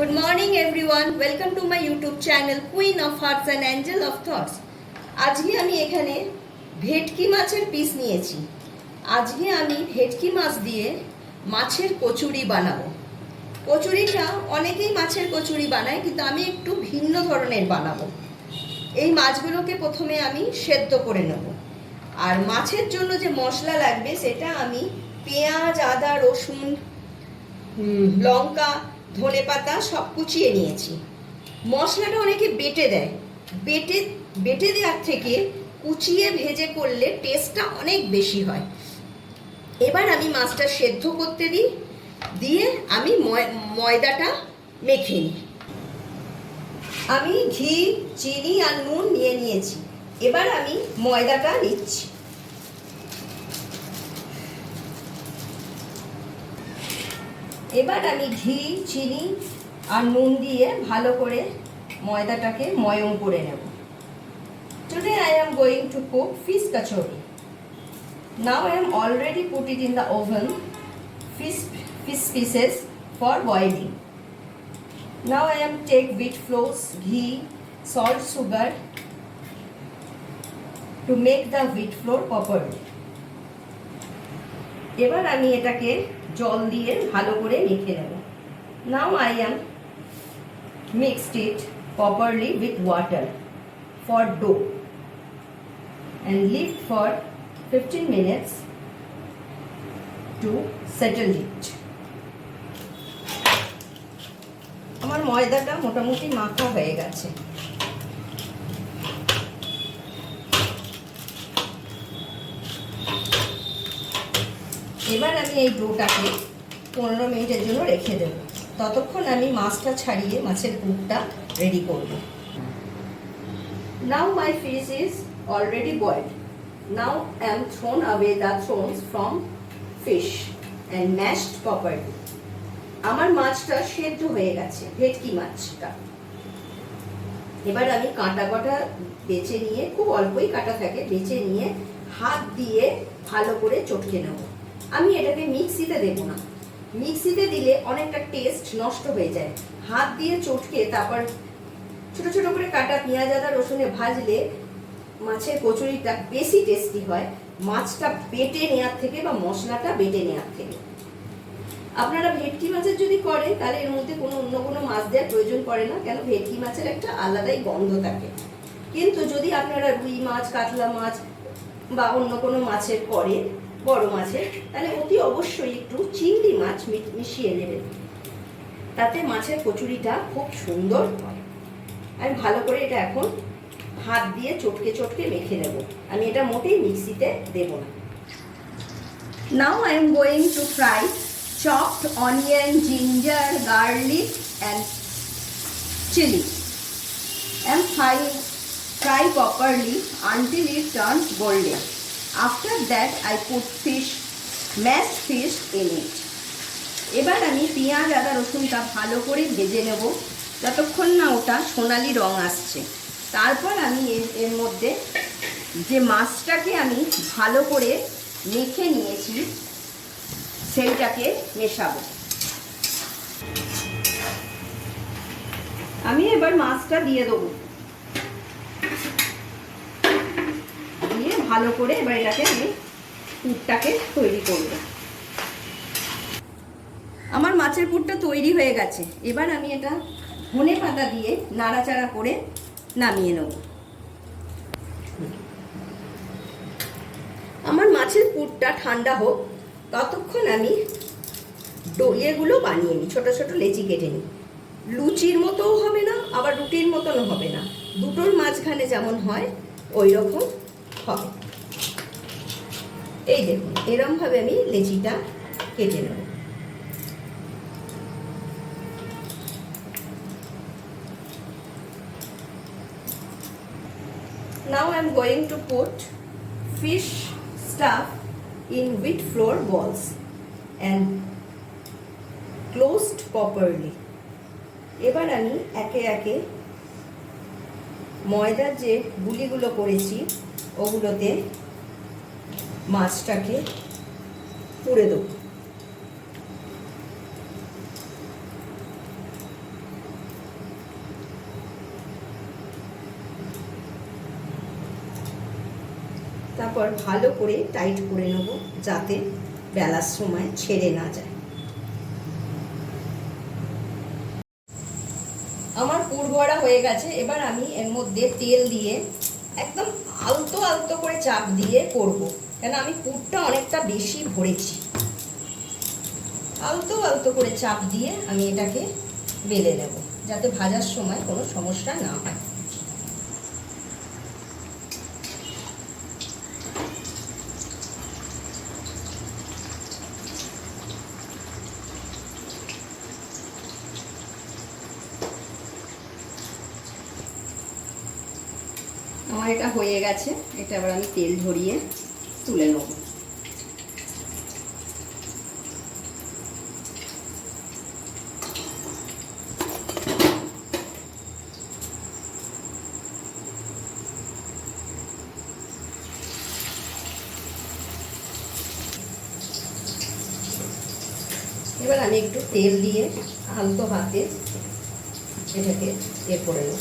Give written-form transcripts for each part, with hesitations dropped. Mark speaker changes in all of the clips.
Speaker 1: Good morning everyone. Welcome to my YouTube channel Queen of Hearts and Angel of Thoughts. আজকে আমি এখানে ভেটকি মাছের পিস নিয়েছি। আজকে আমি ভেটকি মাছ দিয়ে মাছের কচুরি বানাবো। কচুরিটা অনেকেই মাছের কচুরি বানায়, কিন্তু আমি একটু ভিন্ন ধরনের বানাবো। এই মাছগুলোকে প্রথমে আমি সেদ্ধ করে নেব, আর মাছের জন্য যে মশলা লাগবে সেটা আমি পেঁয়াজ, আদা, রসুন, লঙ্কা, ধনেপাতা সব কুচিয়ে নিয়েছি। মশলাটা অনেকে বেটে দেয়, বেটে দেওয়ার থেকে কুচিয়ে ভেজে করলে টেস্টটা অনেক বেশি হয়। এবার আমি মাছটা সেদ্ধ করতে দিয়ে আমি ময়দাটা মেখে নিই। আমি ঘি, চিনি আর নুন নিয়ে নিয়েছি। এবার আমি ময়দাটা নিচ্ছি। এবার আমি ঘি, চিনি আর নুন দিয়ে ভালো করে ময়দাটাকে ময়ম করে নেব। Today I am going to cook fish kachori. Now I am already put it in the oven, fish pieces for boiling. Now I am take wheat flours, ghee, salt, sugar to make the wheat flour properly. এবার আমি এটাকে জল দিয়ে ভালো করে মেখে নেব। Now I am mixed it properly with water for dough and leave for 15 minutes to settle it. আমার ময়দাটা মোটামুটি মাখা হয়ে গেছে। এবার আমি এই ডোটাকে 15 মিনিটের জন্য রেখে দেব। ততক্ষণ আমি মাছটা ছাড়িয়ে মাছের পুরটা রেডি করব। Now my fish is already boiled. Now I am thrown away the thorns from fish and mashed properly. আমার মাছটা সেদ্ধ হয়ে গেছে, ভেটকি মাছটা। এবার আমি কাঁটা বেছে নিয়ে, খুব অল্পই কাটা থাকে, বেছে নিয়ে হাত দিয়ে ভালো করে চটকে নেব। আমি এটাকে মিক্সিতে দেব না, মিক্সিতে দিলে অনেকটা টেস্ট নষ্ট হয়ে যায়। হাত দিয়ে চটকে তারপর ছোট ছোট করে কাটা পেঁয়াজ, আদা, রসুনে ভাজলে মাছের কচুরিটা বেশি টেস্টি হয় মাছটা বেটে নেওয়ার থেকে বা মশলাটা বেটে নেওয়ার থেকে। আপনারা ভেটকি মাছের যদি করেন তাহলে এর মধ্যে অন্য কোনো মাছ দেওয়ার প্রয়োজন পড়ে না, কেন ভেটকি মাছের একটা আলাদাই গন্ধ থাকে। কিন্তু যদি আপনারা রুই মাছ, কাতলা মাছ বা অন্য কোনো মাছের করেন, বড় মাছের, তাহলে অতি অবশ্যই একটু চিংড়ি মাছ মিশিয়ে নেবেন, তাতে মাছের কচুরিটা খুব সুন্দর হয়। আমি ভালো করে এটা এখন হাত দিয়ে চটকে চটকে মেখে নেব। আমি এটা মোটেই মিক্সিতে দেব না। Now I am going to fry chopped onion, ginger, garlic and chili and fry properly until it turns golden. After that I put mashed fish in it. এবার আমি পেঁয়াজ, আদা, রসুনটা ভালো করে ভেজে নেব যতক্ষণ না ওটা সোনালি রং আসছে। তারপর আমি এর মধ্যে যে মাছটাকে আমি ভালো করে মেখে নিয়েছি সেইটাকে মেশাবো। আমি এবার মাছটা দিয়ে দেবো, দিয়ে ভালো করে এবার এটাকে আমি পুরটাকে তৈরি করব। আমার মাছের পুরটা তৈরি হয়ে গেছে। এবার আমি এটা ধনেপাতা দিয়ে নাড়াচাড়া করে নামিয়ে নেব। আমার মাছের পুরটা ঠান্ডা হোক, ততক্ষণ আমি এগুলো বানিয়ে নিই, ছোট ছোট লেচি কেটে নিই। লুচির মতোও হবে না, আবার রুটির মতনও হবে না, দুটোর মাঝখানে যেমন হয় ওই রকম হবে। এই দেখুন, এরমভাবে আমি লেচিটা কেটে নেব। Now I am going to put fish stuff in wheat flour balls and closed properly. এবার আমি একে একে ময়দার যে গুলিগুলো করেছি ওগুলোতে মাছটাকে পুরে দেব। তারপর ভালো করে টাইট করে নেব যাতে বেলার সময় ছেড়ে না যায়। আমার পুর ভরা হয়ে গেছে। এবার আমি এর মধ্যে তেল দিয়ে একদম আলতো আলতো করে চাপ দিয়ে করব, কেন আমি পুরটা অনেকটা বেশি ভরেছি। আলতো আলতো করে চাপ দিয়ে আমি এটাকে বেলে নেব যাতে ভাজার সময় কোনো সমস্যা না হয়। আমার এটা হয়ে গেছে। এটা এবার আমি তেল ঝরিয়ে তুলে নেব। এবার আমি একটু তেল দিয়ে আলতো হাতে এটাকে করে নেব।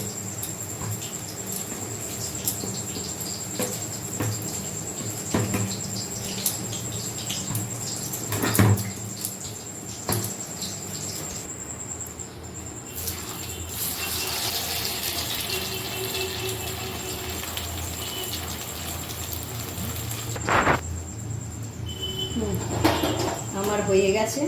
Speaker 1: আমার হয়ে গেছে।